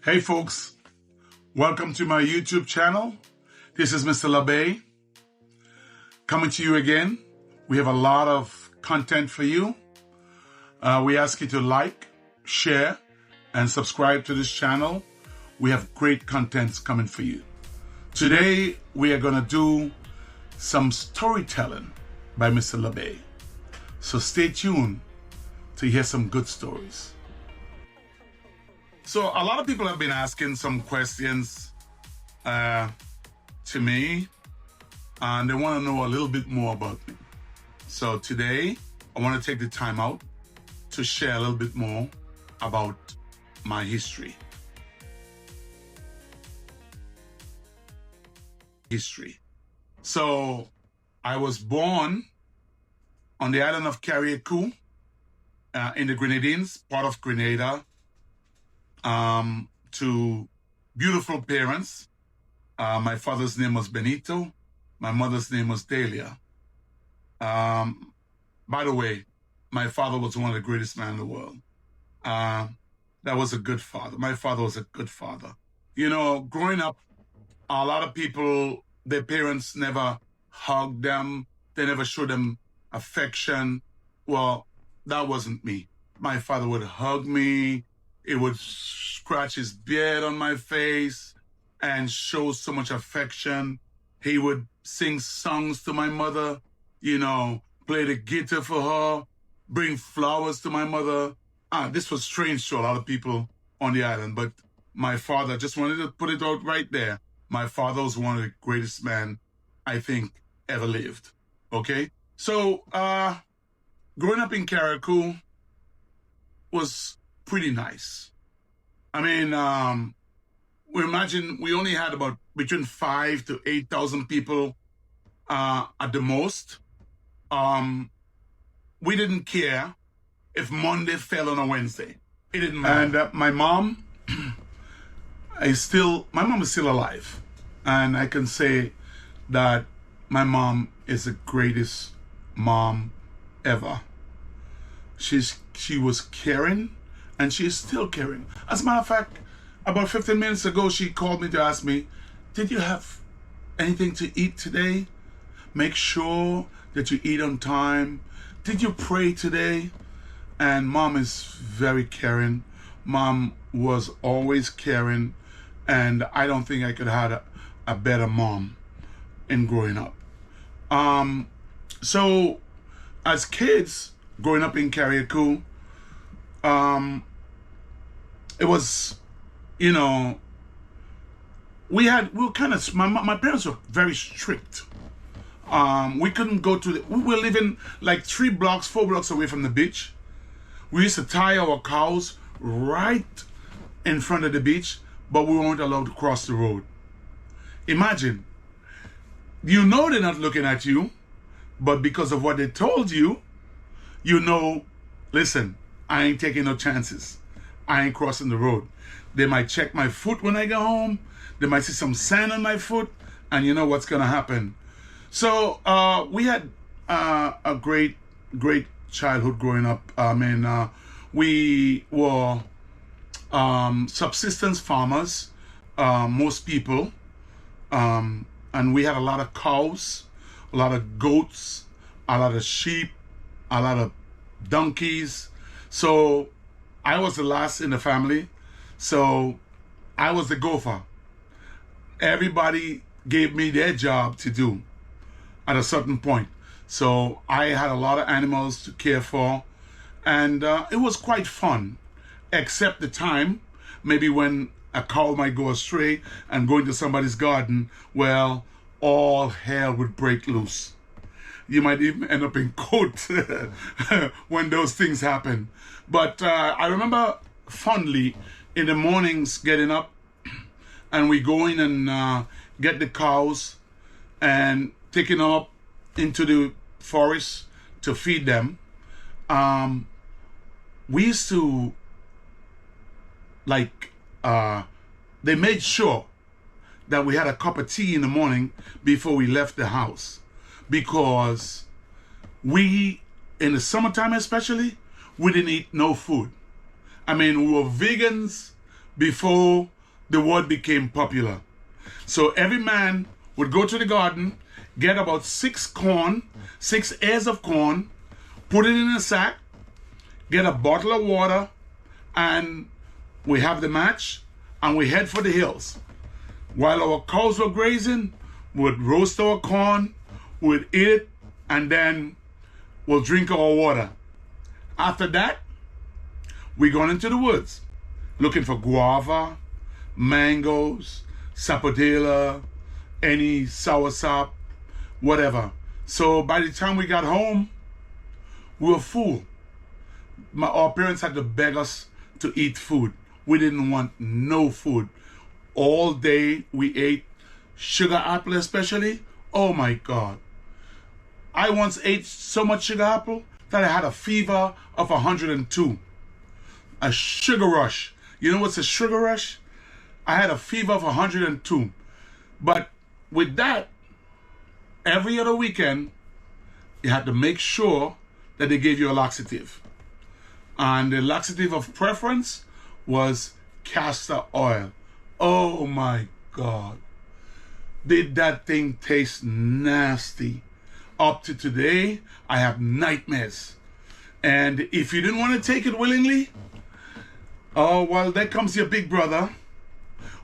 Hey folks, welcome to my YouTube channel. This is Mr. Labay coming to you again. We have a lot of content for you. We ask you to like, share, and subscribe to this channel. We have great contents coming for you. Today, we are going to do some storytelling by Mr. Labay. So stay tuned to hear some good stories. So a lot of people have been asking some questions to me, and they want to know a little bit more about me. So today, I want to take the time out to share a little bit more about my history. So I was born on the island of Carriacou in the Grenadines, part of Grenada, to beautiful parents. My father's name was Benito. My mother's name was Delia. By the way, my father was one of the greatest men in the world. That was a good father. My father was a good father. You know, growing up, a lot of people, their parents never hugged them. They never showed them affection. Well, that wasn't me. My father would hug me. He would scratch his beard on my face and show so much affection. He would sing songs to my mother, you know, play the guitar for her, bring flowers to my mother. This was strange to a lot of people on the island, but my father, just wanted to put it out right there. My father was one of the greatest men I think ever lived, okay? So, growing up in Carriacou was pretty nice. I mean, we only had about between 5,000 to 8,000 people at the most. We didn't care if Monday fell on a Wednesday. It didn't matter. And my mom is still alive. And I can say that my mom is the greatest mom ever. She was caring, and she is still caring. As a matter of fact, about 15 minutes ago, she called me to ask me, did you have anything to eat today? Make sure that you eat on time. Did you pray today? And mom is very caring. Mom was always caring, and I don't think I could have had a better mom in growing up. So as kids, growing up in Carriacou, it was, you know, my parents were very strict. We couldn't go we were living like 4 blocks away from the beach. We used to tie our cows right in front of the beach, but we weren't allowed to cross the road. Imagine, you know they're not looking at you, but because of what they told you, you know, listen, I ain't taking no chances. I ain't crossing the road. They might check my foot when I go home. They might see some sand on my foot, and you know what's going to happen. So we had a great childhood growing up. We were subsistence farmers, most people, and we had a lot of cows, a lot of goats, a lot of sheep, a lot of donkeys. So I was the last in the family, so I was the gopher. Everybody gave me their job to do at a certain point. So I had a lot of animals to care for, and it was quite fun, except the time maybe when a cow might go astray and go into somebody's garden. Well, all hell would break loose. You might even end up in court when those things happen. But I remember fondly in the mornings getting up, and we go in and get the cows and taking them up into the forest to feed them. We used to, they made sure that we had a cup of tea in the morning before we left the house, because we, in the summertime especially, we didn't eat no food. I mean, we were vegans before the word became popular. So every man would go to the garden, get about 6 ears of corn, put it in a sack, get a bottle of water, and we have the match, and we head for the hills. While our cows were grazing, we'd roast our corn, we'd eat it, and then we'll drink our water. After that, we gone into the woods, looking for guava, mangoes, sapodilla, any soursop, whatever. So by the time we got home, we were full. Our parents had to beg us to eat food. We didn't want no food. All day we ate sugar apple especially. Oh my God. I once ate so much sugar apple that I had a fever of 102. A sugar rush. You know what's a sugar rush? I had a fever of 102. But with that, every other weekend, you had to make sure that they gave you a laxative. And the laxative of preference was castor oil. Oh my God. Did that thing taste nasty? Up to today, I have nightmares. And if you didn't want to take it willingly, oh, well, there comes your big brother.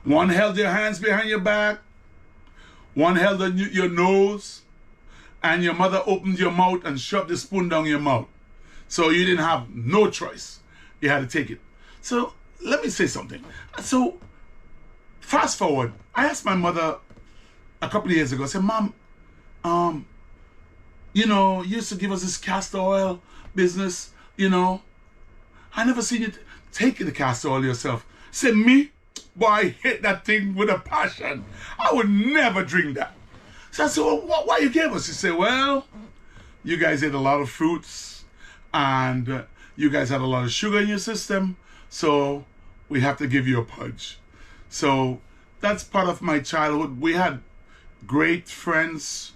One held your hands behind your back, one held your nose, and your mother opened your mouth and shoved the spoon down your mouth. So you didn't have no choice. You had to take it. So let me say something. So fast forward, I asked my mother a couple of years ago, I said, Mom, you know, you used to give us this castor oil business, you know. I never seen you take the castor oil yourself. She said, me? Boy, I hate that thing with a passion. I would never drink that. So I said, well, why you gave us? She said, well, you guys ate a lot of fruits and you guys had a lot of sugar in your system, so we have to give you a pudge. So that's part of my childhood. We had great friends,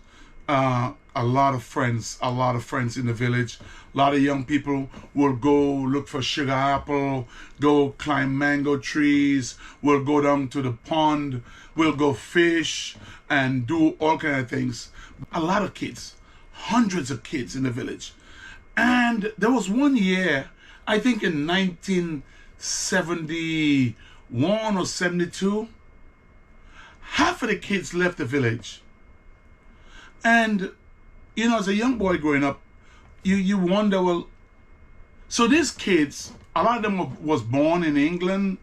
a lot of friends in the village. A lot of young people will go look for sugar apple, go climb mango trees, we'll go down to the pond, we'll go fish and do all kind of things. A lot of kids, hundreds of kids in the village. And there was one year, I think in 1971 or 72, half of the kids left the village. And, you know, as a young boy growing up, you wonder, well, so these kids, a lot of them was born in England.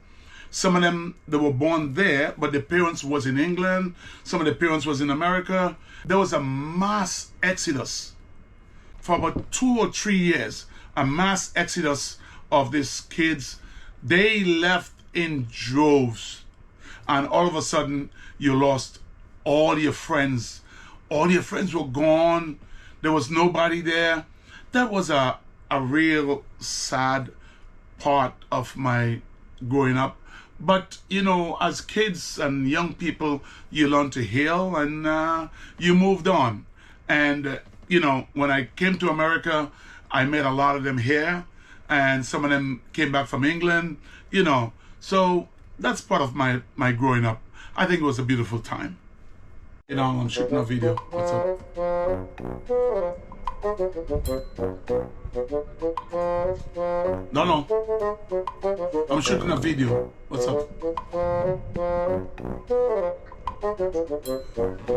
Some of them, they were born there, but the parents was in England. Some of the parents was in America. There was a mass exodus for about 2 or 3 years, a mass exodus of these kids. They left in droves. And all of a sudden, you lost all your friends. All your friends were gone. There was nobody there. That was a real sad part of my growing up. But, you know, as kids and young people, you learn to heal and you moved on. And, you know, when I came to America, I met a lot of them here. And some of them came back from England, you know. So that's part of my growing up. I think it was a beautiful time. You know, I'm shooting a video. What's up? No. I'm shooting a video. What's up?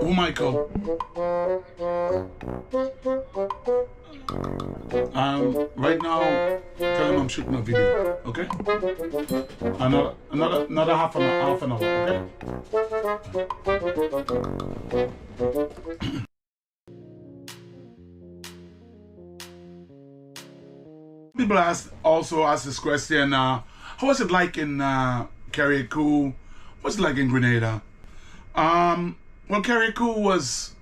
Who Michael? Right now, tell him I'm shooting a video. Okay? Another half an hour. Okay? People also ask this question, how was it like in Carriacou? What's it like in Grenada? Well, Carriacou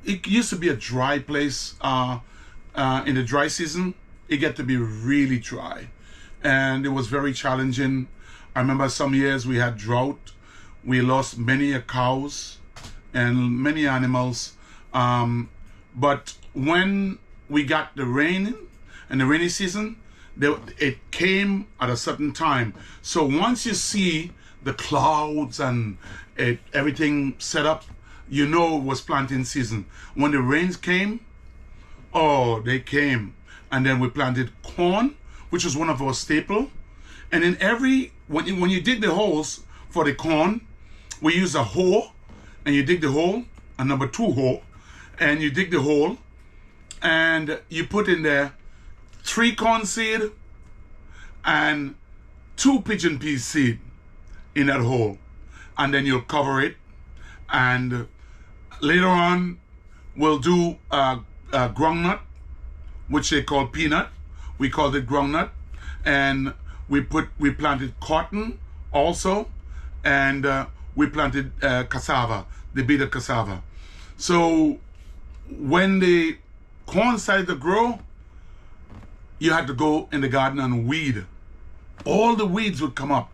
it used to be a dry place. In the dry season, it got to be really dry. And it was very challenging. I remember some years we had drought. We lost many cows and many animals. But when we got the rain in the rainy season, It came at a certain time. So once you see the clouds and everything set up, you know it was planting season. When the rains came, oh, they came. And then we planted corn, which was one of our staple. And in when you dig the holes for the corn, we use a hoe, and you dig the hole, a number 2 hoe, and you dig the hole, and you put in there 3 corn seed and 2 pigeon pea seed in that hole, and then you'll cover it. And later on, we'll do groundnut, which they call peanut. We called it groundnut, and we planted cotton also, and we planted cassava, the bearded cassava. So when the corn started to grow, you had to go in the garden and weed. All the weeds would come up.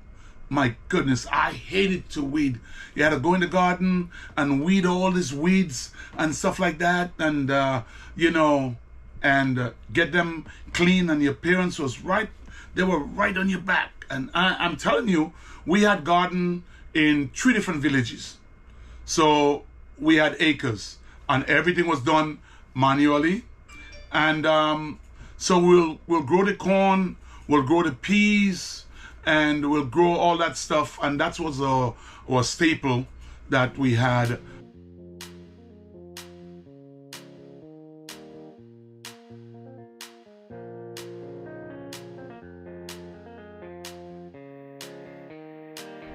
My goodness, I hated to weed. You had to go in the garden and weed all these weeds and stuff like that, and get them clean, and your parents was right. They were right on your back. And I'm telling you, we had garden in 3 different villages. So we had acres, and everything was done manually. And so we'll grow the corn, we'll grow the peas, and we'll grow all that stuff. And that was our staple that we had.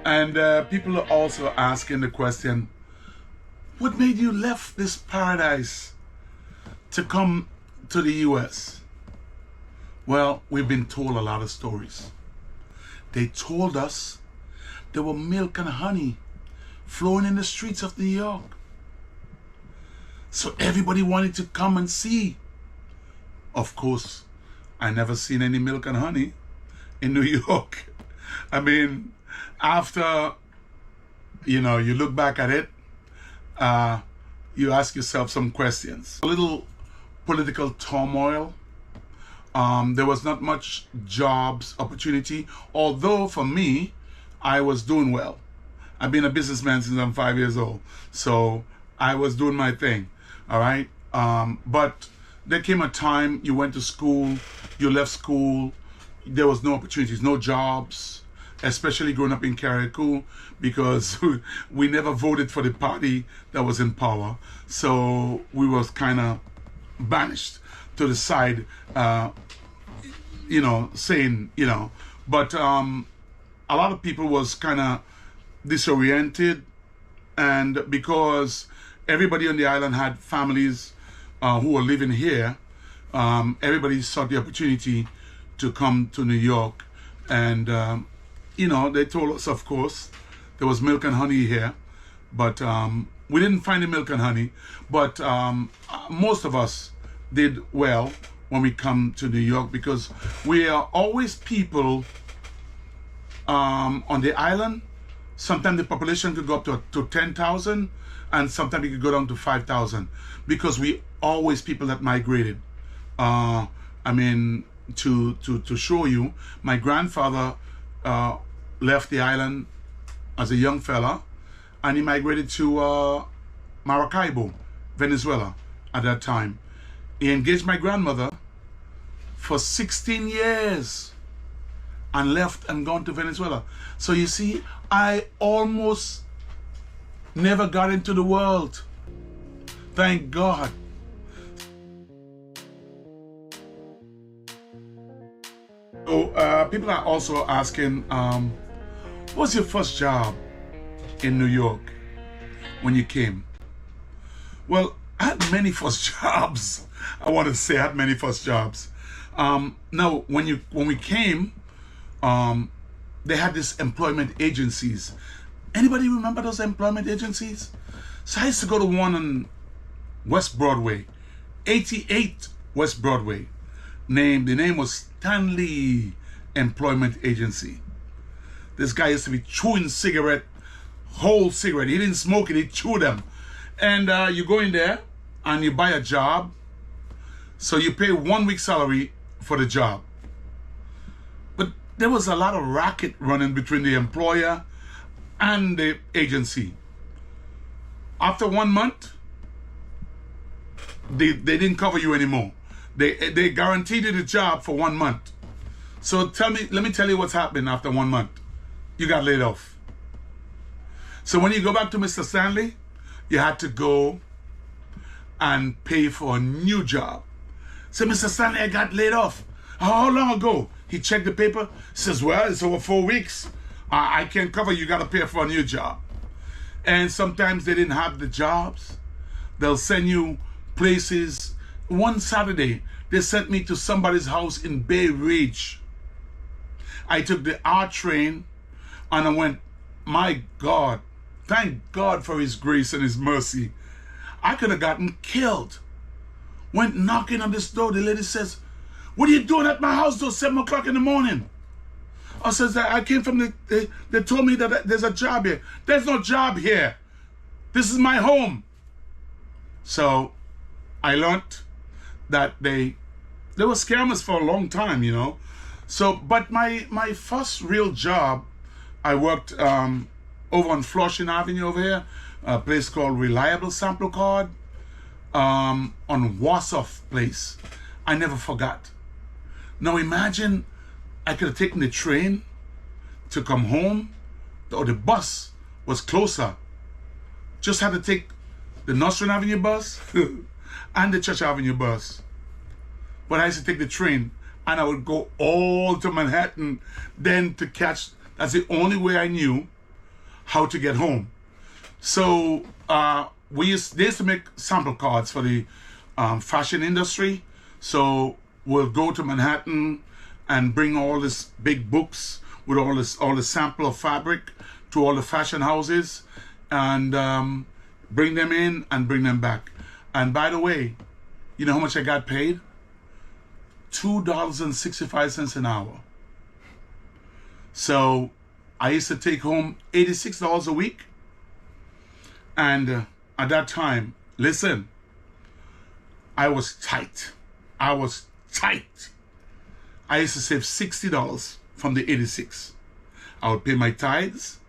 And people are also asking the question, what made you left this paradise to come to the US? Well, we've been told a lot of stories. They told us there were milk and honey flowing in the streets of New York. So everybody wanted to come and see. Of course, I never seen any milk and honey in New York. I mean, after, you look back at it, you ask yourself some questions. A little political turmoil. There was not much jobs opportunity, although for me, I was doing well. I've been a businessman since I'm 5 years old, so I was doing my thing, all right? But there came a time you went to school, you left school, there was no opportunities, no jobs, especially growing up in Carriacou, because we never voted for the party that was in power. So we was kind of banished to the side, saying, but a lot of people was kind of disoriented, and because everybody on the island had families who were living here, everybody sought the opportunity to come to New York. And they told us, of course, there was milk and honey here, but we didn't find the milk and honey. But most of us did well when we come to New York, because we are always people on the island. Sometimes the population could go up to 10,000, and sometimes it could go down to 5,000, because we always people that migrated. To show you, my grandfather left the island as a young fella, and he migrated to Maracaibo, Venezuela at that time. He engaged my grandmother for 16 years and left and gone to Venezuela. So you see, I almost never got into the world. Thank God. So people are also asking, what's your first job in New York when you came? Well, I had many first jobs. I want to say I had many first jobs. Now, when we came, they had these employment agencies. Anybody remember those employment agencies? So I used to go to one on West Broadway, 88 West Broadway. The name was Stanley Employment Agency. This guy used to be chewing whole cigarette. He didn't smoke it, he chewed them. And you go in there and you buy a job. So you pay 1 week's salary for the job. there was a lot of racket running between the employer and the agency. After 1 month, they didn't cover you anymore. They guaranteed you the job for 1 month. So let me tell you what's happening after 1 month. You got laid off. So when you go back to Mr. Stanley, you had to go and pay for a new job. So Mr. Stanley, I got laid off. How long ago? He checked the paper, says, well, it's over 4 weeks. I can't cover you, got to pay for a new job. And sometimes they didn't have the jobs. They'll send you places. One Saturday, they sent me to somebody's house in Bay Ridge. I took the R train and I went, my God, thank God for his grace and his mercy. I could have gotten killed. Went knocking on this door. The lady says, what are you doing at my house till 7 o'clock in the morning? I says, I came from they told me that there's a job here. There's no job here. This is my home. So I learned that they were scammers for a long time, you know. So, but my first real job, I worked over on Flushing Avenue over here, a place called Reliable Sample Card, on Wassoff Place. I never forgot. Now imagine I could have taken the train to come home, or the bus was closer. Just had to take the Nostrand Avenue bus and the Church Avenue bus. But I used to take the train and I would go all to Manhattan then to catch, that's the only way I knew how to get home. So they used to make sample cards for the fashion industry. So we'll go to Manhattan and bring all these big books with all the sample of fabric to all the fashion houses and bring them in and bring them back. And by the way, you know how much I got paid? $2.65 an hour. So I used to take home $86 a week. And at that time, listen, I was tight. I used to save $60 from the 86. I would pay my tithes,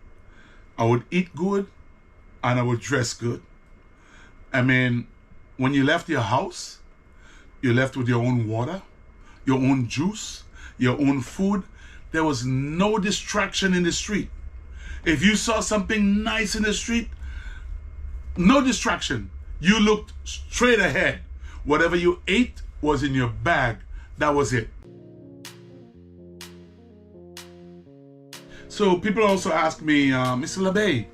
I would eat good, and I would dress good. I mean, when you left your house, you left with your own water, your own juice, your own food. There was no distraction in the street. If you saw something nice in the street, no distraction. You looked straight ahead. Whatever you ate was in your bag. That was it. So people also ask me, Mr. Labay,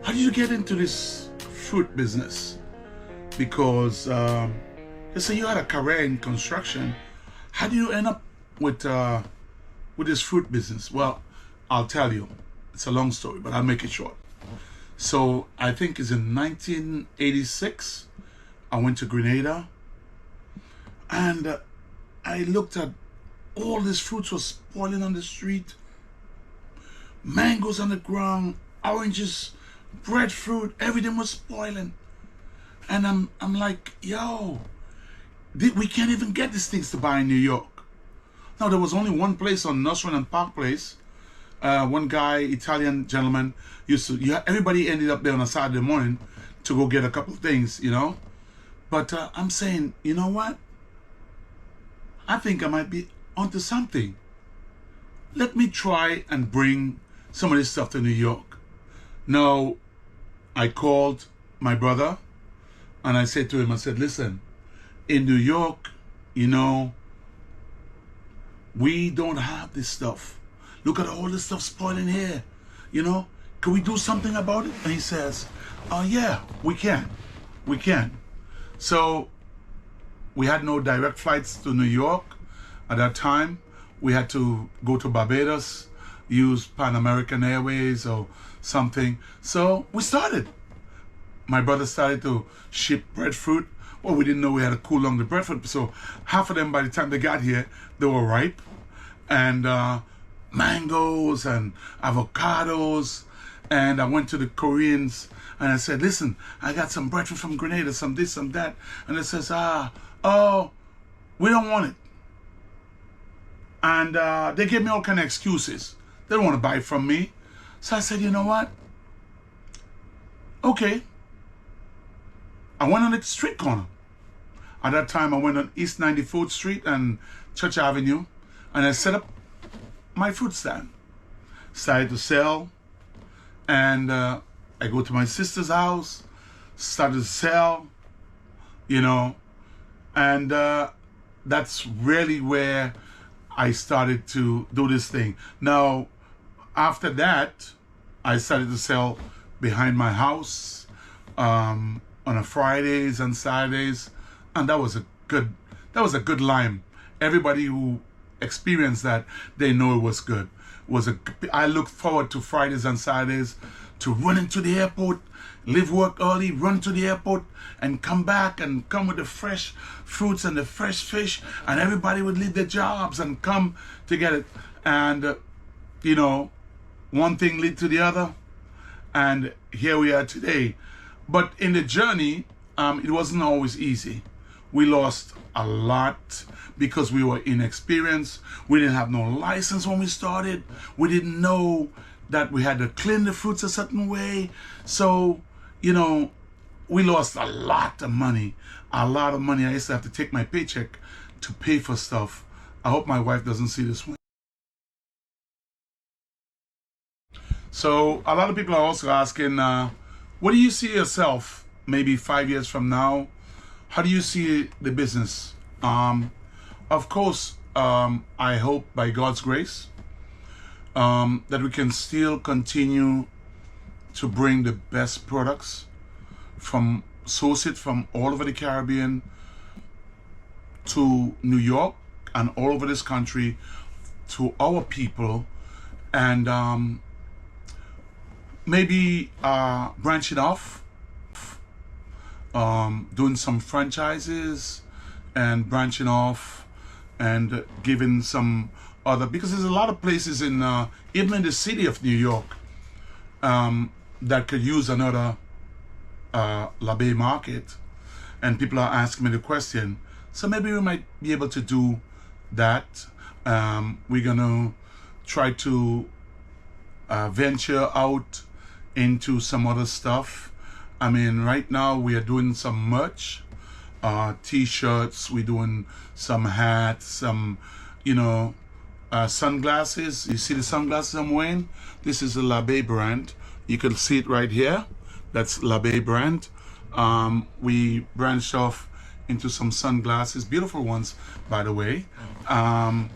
how did you get into this fruit business? Because they say you had a career in construction. How do you end up with this fruit business? Well, I'll tell you. It's a long story, but I'll make it short. So I think it's in 1986, I went to Grenada, and I looked at all these fruits were spoiling on the street. Mangoes on the ground, oranges, breadfruit, everything was spoiling. And I'm like, yo, we can't even get these things to buy in New York. Now, there was only one place on Nostrand and Park Place. One guy, Italian gentleman, everybody ended up there on a Saturday morning to go get a couple of things, you know. But I'm saying, you know what? I think I might be onto something. Let me try and bring some of this stuff to New York. Now, I called my brother and I said to him, I said, listen, in New York, you know, we don't have this stuff. Look at all this stuff spoiling here. You know, can we do something about it? And he says, oh yeah, we can. We can. So we had no direct flights to New York at that time. We had to go to Barbados, use Pan American Airways or something. So we started. My brother started to ship breadfruit. Well, we didn't know we had to cool down the breadfruit. So half of them, by the time they got here, they were ripe. And mangoes and avocados. And I went to the Koreans and I said, listen, I got some breadfruit from Grenada, some this, some that. And they says, oh, we don't want it. And they gave me all kind of excuses. They don't want to buy from me. So I said, you know what? Okay. I went on the street corner. At that time, I went on East 94th Street and Church Avenue, and I set up my fruit stand. Started to sell, and I go to my sister's house, started to sell, you know, and that's really where I started to do this thing. Now, after that, I started to sell behind my house on a Fridays and Saturdays, and that was a good lime. Everybody who experienced that, they know it was good. I look forward to Fridays and Saturdays to run into the airport, leave work early, run to the airport, and come back and come with the fresh fruits and the fresh fish, and everybody would leave their jobs and come to get it. And you know, one thing led to the other, and here we are today. But in the journey, it wasn't always easy. We lost a lot because we were inexperienced. We didn't have no license when we started. We didn't know that we had to clean the fruits a certain way. So, you know, we lost a lot of money. A lot of money. I used to have to take my paycheck to pay for stuff. I hope my wife doesn't see this one. So a lot of people are also asking, what do you see yourself maybe 5 years from now? How do you see the business? Of course, I hope by God's grace that we can still continue to bring the best products source it from all over the Caribbean to New York and all over this country to our people, and maybe branching off, doing some franchises and branching off and giving some other, because there's a lot of places in even in the city of New York that could use another Labay Market, and people are asking me the question. So maybe we might be able to do that. We're gonna try to venture out into some other stuff. I mean, right now we are doing some merch, t-shirts, we're doing some hats, some, you know, sunglasses. You see the sunglasses I'm wearing? This is the Labay brand. You can see it right here. That's Labay brand. We branched off into some sunglasses, beautiful ones, by the way, and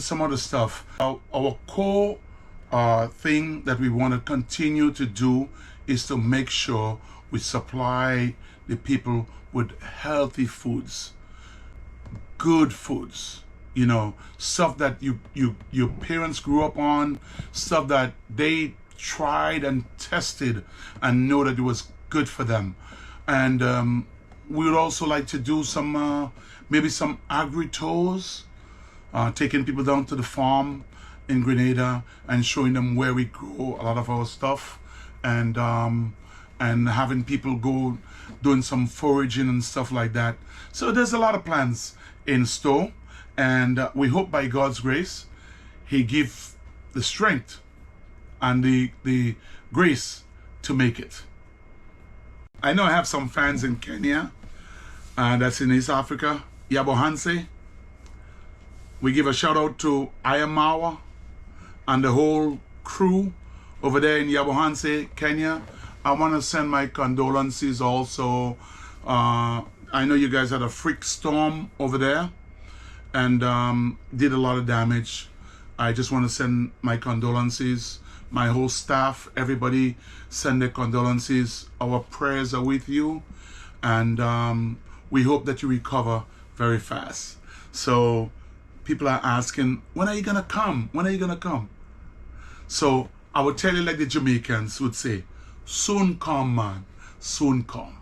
some other stuff. Our core thing that we want to continue to do is to make sure we supply the people with healthy foods, good foods, you know, stuff that your parents grew up on, stuff that they tried and tested and know that it was good for them. And we would also like to do some maybe some agri-tours, taking people down to the farm in Grenada and showing them where we grow a lot of our stuff, and having people go doing some foraging and stuff like that. So there's a lot of plans in store, and we hope by God's grace He give the strength and the grace to make it. I know I have some fans in Kenya, that's in East Africa, Yabohanse. We give a shout out to Ayamawa and the whole crew over there in Yabohanse, Kenya. I want to send my condolences also. I know you guys had a freak storm over there and did a lot of damage. I just want to send my condolences. My whole staff, everybody, send their condolences. Our prayers are with you, and we hope that you recover very fast. So people are asking, when are you gonna come? When are you gonna come? So I would tell you like the Jamaicans would say, soon come, man, soon come.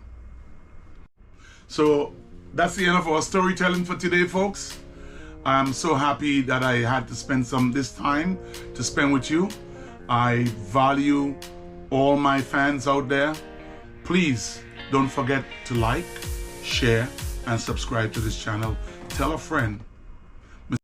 So that's the end of our storytelling for today, folks. I'm so happy that I had to spend this time to spend with you. I value all my fans out there. Please don't forget to like, share, and subscribe to this channel. Tell a friend